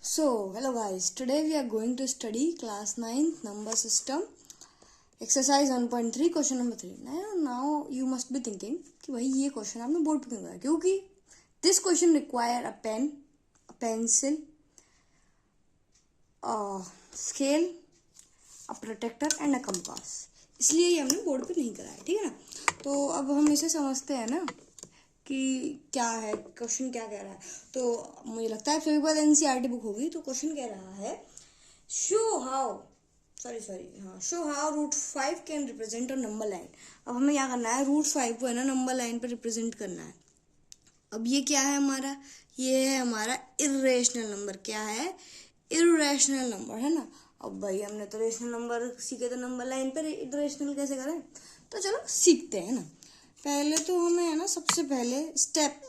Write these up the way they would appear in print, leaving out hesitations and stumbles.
Hello guys, today we are going to study class 9th number system exercise 1.3 question number 3. Now you must be thinking कि भाई ये question आपने board पे क्यों कराया, क्योंकि this question require a pen, a pencil, a scale, a protractor and a compass. इसलिए ये हमने बोर्ड पे नहीं कराया, ठीक है ना। तो अब हम इसे समझते हैं ना कि क्या है क्वेश्चन, क्या कह रहा है। तो मुझे लगता है सभी के पास एनसीईआरटी बुक होगी। तो क्वेश्चन कह रहा है show how root 5 can represent a number line. अब हमें क्या करना है, रूट 5 को है ना नंबर लाइन पर रिप्रेजेंट करना है। अब ये क्या है हमारा, ये है हमारा इर्रेशनल नंबर। क्या है, इर्रेशनल नंबर, है ना। अब भाई हमने तो रेशनल नंबर सीखे, तो नंबर लाइन पर इर्रेशनल कैसे करें, तो चलो सीखते हैं ना। पहले तो हमें है ना, सबसे पहले स्टेप,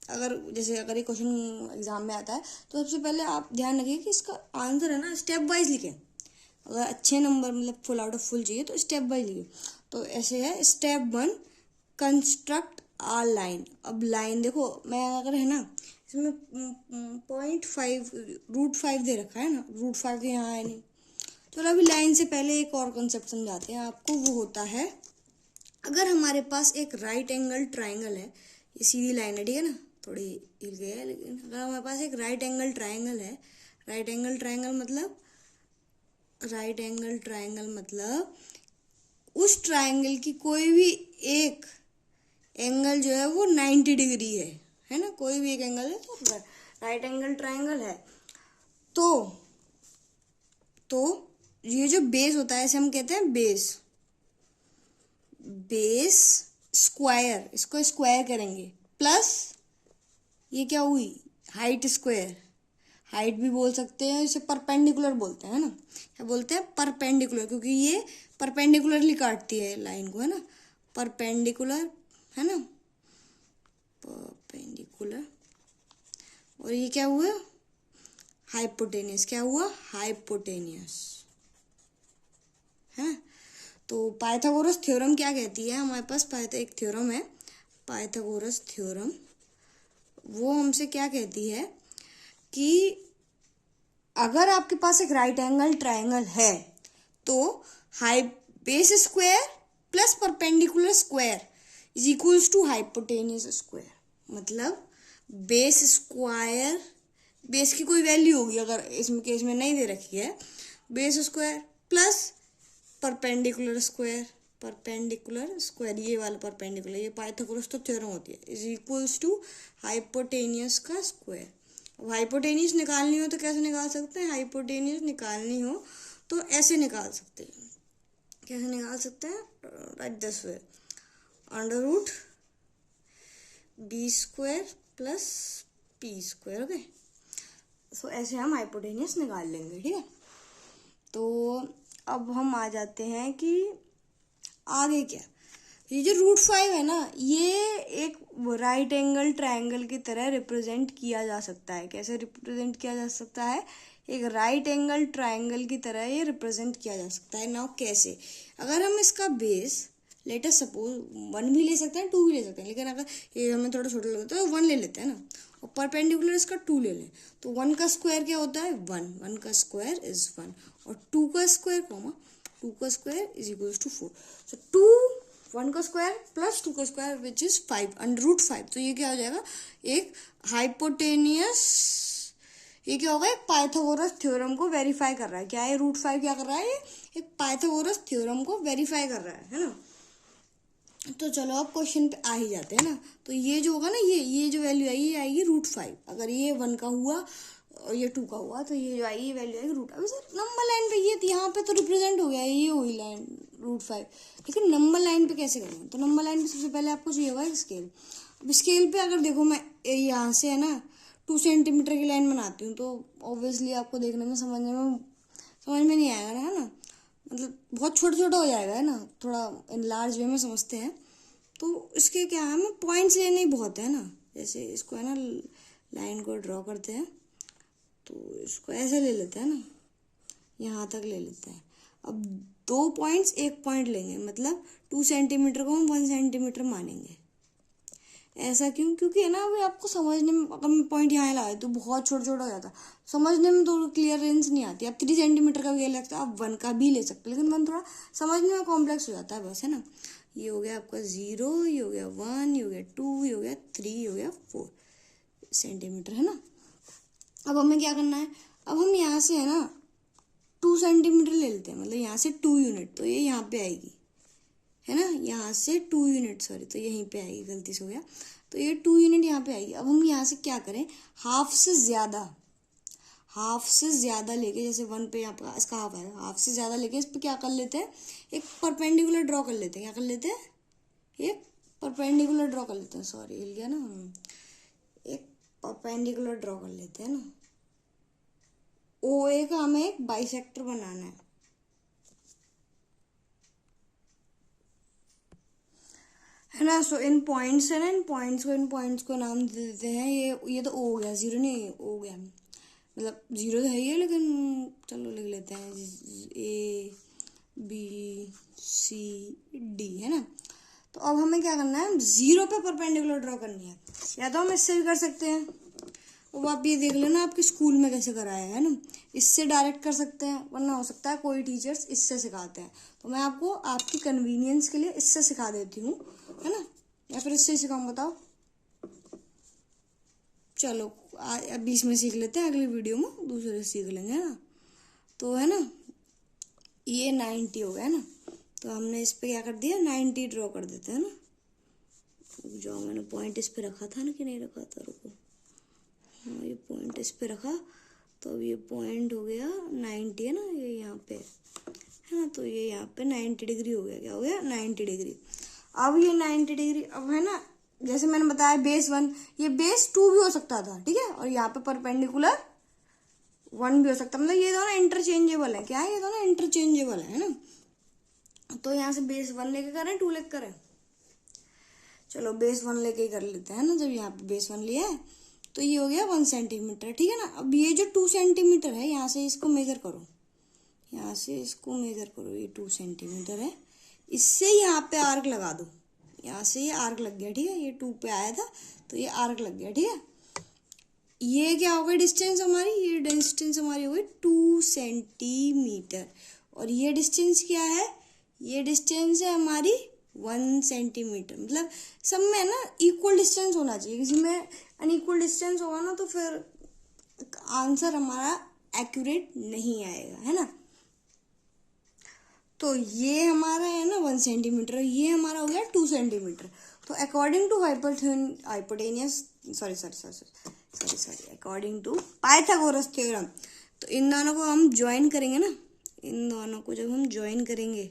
अगर ये क्वेश्चन एग्जाम में आता है तो सबसे पहले आप ध्यान रखिए कि इसका आंसर है ना स्टेप वाइज लिखें। अगर अच्छे नंबर मतलब फुल आउट ऑफ फुल चाहिए तो स्टेप वाइज लिखे। तो ऐसे है, स्टेप 1 कंस्ट्रक्ट आ लाइन। अब लाइन देखो, मैं अगर है ना इसमें 0.5 रूट 5 दे रखा है ना, रूट 5 तो यहाँ है नहीं। चलो अभी लाइन से पहले एक और कॉन्सेप्ट समझाते हैं आपको। वो होता है, अगर हमारे पास एक राइट एंगल ट्राइंगल है, ये सीधी लाइन है, ठीक है ना, थोड़ी हिल गई है, लेकिन अगर हमारे पास एक राइट एंगल ट्राइंगल है, राइट एंगल ट्राइंगल मतलब उस ट्राइंगल की कोई भी एक एंगल जो है वो 90 डिग्री है ना, कोई भी एक एंगल है तो राइट एंगल ट्राइंगल है। तो ये जो बेस होता है इसे हम कहते हैं बेस स्क्वायर। इसको स्क्वायर करेंगे, प्लस ये क्या हुई, हाइट स्क्वायर। हाइट भी बोल सकते हैं, इसे परपेंडिकुलर बोलते हैं ना। क्या बोलते हैं, परपेंडिकुलर, क्योंकि ये परपेंडिकुलरली काटती है लाइन को, है ना, परपेंडिकुलर, है ना, परपेंडिकुलर। और ये क्या हुआ, हाइपोटेनियस। क्या हुआ, हाइपोटेनियस, है। तो पाइथागोरस थ्योरम क्या कहती है, हमारे पास एक थ्योरम है पाइथागोरस थ्योरम। वो हमसे क्या कहती है कि अगर आपके पास एक राइट एंगल ट्राइंगल है तो base square plus perpendicular square is equals to hypotenuse square. मतलब बेस स्क्वायर, बेस की कोई वैल्यू होगी, अगर इसमें केस में नहीं दे रखी है, base square plus perpendicular square, ये वाला परपेंडिकुलर, ये पाइथागोरस तो थ्योरम होती है, इज इक्वल्स टू हाइपोटेनियस का स्क्वायर। अब हाइपोटेनियस निकालनी हो तो कैसे निकाल सकते हैं, हाइपोटेनियस निकालनी हो तो ऐसे निकाल सकते हैं। कैसे निकाल सकते हैं, right this way, under root B square plus P square. Okay, so ऐसे हम हाइपोटेनियस निकाल लेंगे, ठीक है। तो अब हम आ जाते हैं कि आगे क्या, ये जो रूट 5 है ना, ये एक राइट एंगल ट्रायंगल की तरह रिप्रेजेंट किया जा सकता है। कैसे रिप्रेजेंट किया जा सकता है, एक राइट एंगल ट्रायंगल की तरह ये रिप्रेजेंट किया जा सकता है। नाउ कैसे, अगर हम इसका बेस लेट अस सपोज 1 भी ले सकते हैं, 2 भी ले सकते हैं, लेकिन अगर ये हमें थोड़ा छोटा लगता है तो 1 ले लेते हैं ना, और परपेंडिकुलर इसका 2 ले लें। तो 1 का स्क्वायर क्या होता है, 1 का स्क्वायर इज 1, और 2 का square is equals to 4। So 1 का स्क्वायर प्लस 2 का square which is 5 under root 5। तो ये क्या हो जाएगा, एक हाइपोटेनियस, ये क्या होगा, एक पाइथागोरस थ्योरम को वेरीफाई कर रहा है। क्या है, रूट 5 क्या कर रहा है, एक पाइथागोरस थ्योरम को वेरीफाई कर रहा है ना। तो चलो अब क्वेश्चन पे आ ही जाते हैं ना। तो ये जो होगा ना, ये जो वैल्यू आई ये आएगी रूट 5। अगर ये 1 का हुआ और ये 2 का हुआ तो ये जो आई ये वैल्यू आएगी रूट। अभी सर नंबर लाइन पे ये यहाँ पे तो रिप्रेजेंट हो गया, ये हुई लाइन रूट 5, लेकिन नंबर लाइन पे कैसे करेंगे। तो नंबर लाइन पे सबसे पहले आपको चाहिए होगा स्केल। अब स्केल पे अगर देखो, मैं यहाँ से है ना 2 सेंटीमीटर की लाइन बनाती हूँ, तो ऑब्वियसली आपको देखने में समझ में नहीं आएगा ना, है ना, मतलब बहुत छोटा छोटा हो जाएगा, है ना, थोड़ा इन लार्ज वे में समझते हैं। तो इसके क्या है, हमें पॉइंट्स लेने ही बहुत है ना। जैसे इसको है ना, लाइन को ड्रॉ करते हैं, तो इसको ऐसे ले लेते हैं ना, यहाँ तक ले लेते हैं। अब 2 पॉइंट्स 1 पॉइंट लेंगे, मतलब 2 सेंटीमीटर को हम 1 सेंटीमीटर मानेंगे, ऐसा क्यों? क्योंकि है ना अभी आपको समझने में, अगर मैं पॉइंट यहाँ लगाए तो बहुत छोटा छोटा हो जाता, समझने में थोड़ा क्लियरेंस नहीं आती। आप 3 सेंटीमीटर का भी ले सकते हो, आप 1 का भी ले सकते हो, लेकिन 1 थोड़ा समझने में कॉम्प्लेक्स हो जाता है बस, है ना। ये हो गया आपका 0, ये हो गया 1, ये हो गया 2, ये हो गया 3, ये हो गया 4 सेंटीमीटर, है ना। अब हमें क्या करना है, अब हम यहाँ से है ना 2 सेंटीमीटर ले लेते हैं, मतलब यहाँ से 2 यूनिट, तो ये यहाँ पे आएगी, है ना। यहाँ से 2 यूनिट, सॉरी, तो यहीं पे आएगी, गलती से हो गया, तो ये 2 यूनिट यहाँ पे आएगी। अब हम यहाँ से क्या करें, हाफ से ज़्यादा लेके, जैसे 1 पे यहाँ पर इसका हाफ आएगा, हाफ से ज़्यादा लेके इस पर क्या कर लेते हैं, एक परपेंडिकुलर ड्रॉ कर लेते हैं। क्या कर लेते हैं, एक परपेंडिकुलर ड्रॉ कर लेते हैं, सॉरी हिल गया ना, एक परपेंडिकुलर ड्रॉ कर लेते हैं ना। OA का हमें एक बाइसेक्टर बनाना है ना। सो इन पॉइंट्स है ना, इन पॉइंट्स को नाम दे देते हैं, ये तो O हो गया, 0 नहीं, O हो गया, मतलब 0 तो है ही है, लेकिन चलो लिख लेते हैं ABCD, है ना। तो अब हमें क्या करना है, 0 पे परपेंडिकुलर ड्रॉ करनी है, या तो हम इससे भी कर सकते हैं। अब आप ये देख लेना आपके स्कूल में कैसे कराया है ना, इससे डायरेक्ट कर सकते हैं, वरना हो सकता है कोई टीचर्स इससे सिखाते हैं, तो मैं आपको आपकी कन्वीनियंस के लिए इससे सिखा देती हूँ, है ना, या फिर इससे सिखाऊँ, बताओ। चलो अभी इसमें सीख लेते हैं, अगली वीडियो में दूसरे सीख लेंगे, है ना। तो है ना, ये 90 हो गया ना, तो हमने इस पे क्या कर दिया, 90 ड्रॉ कर देते हैं ना। जो मैंने पॉइंट इस पे रखा था ना, कि नहीं रखा था, रुको, हाँ ये पॉइंट इस पे रखा, तो अब ये पॉइंट हो गया 90, है ना, ये यहाँ पे है ना, तो ये यहाँ पे 90 डिग्री हो गया, क्या हो गया, 90 डिग्री। अब ये 90 डिग्री, अब है ना, जैसे मैंने बताया बेस 1, ये बेस 2 भी हो सकता था, ठीक है, और यहाँ पे परपेंडिकुलर 1 भी हो सकता, मतलब ये दोनों इंटरचेंजेबल है, क्या है, ये दोनों इंटरचेंजेबल है ना। तो यहाँ से बेस 1 लेके करें, 2 लेके करें, चलो बेस 1 लेके ही कर लेते हैं ना। जब यहाँ पे बेस 1 लिया है तो ये हो गया 1 सेंटीमीटर, ठीक है ना। अब ये जो 2 सेंटीमीटर है, यहाँ से इसको मेजर करो, यहाँ से इसको मेजर करो, ये 2 सेंटीमीटर है, इससे यहाँ पे आर्क लगा दो, यहाँ से ये आर्क लग गया, ठीक है, ये 2 पे आया था तो ये आर्क लग गया, ठीक है। ये क्या होगा डिस्टेंस हमारी, ये डिस्टेंस हमारी हो गई 2 सेंटीमीटर, और ये डिस्टेंस क्या है, ये डिस्टेंस है हमारी 1 सेंटीमीटर। मतलब सब में ना इक्वल डिस्टेंस होना चाहिए, किसी में अनइक्वल डिस्टेंस होगा ना तो फिर आंसर हमारा एक्यूरेट नहीं आएगा, है ना। तो ये हमारा है ना 1 सेंटीमीटर, ये हमारा हो गया 2 सेंटीमीटर। तो according to hypotenuse according to Pythagoras theorem, तो इन दोनों को हम ज्वाइन करेंगे ना, इन दोनों को जब हम ज्वाइन करेंगे,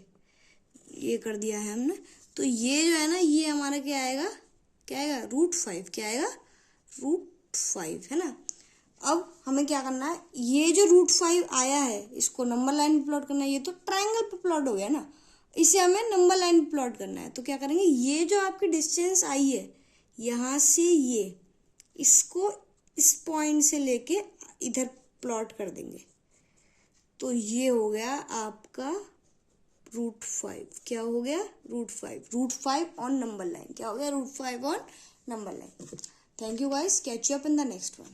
ये कर दिया है हमने, तो ये जो है ना, ये हमारा क्या आएगा, √5, क्या आएगा, √5, है ना। अब हमें क्या करना है, ये जो √5 आया है इसको नंबर लाइन पे प्लॉट करना है, ये तो ट्रायंगल पे प्लॉट हो गया ना, इसे हमें नंबर लाइन पे प्लॉट करना है। तो क्या करेंगे, ये जो आपकी डिस्टेंस आई है यहाँ से, ये इसको इस पॉइंट से लेके इधर प्लॉट कर देंगे, तो ये हो गया आपका √5, क्या हो गया, √5 ऑन नंबर लाइन, क्या हो गया, √5 on number line. Thank you guys, catch you up in the next one.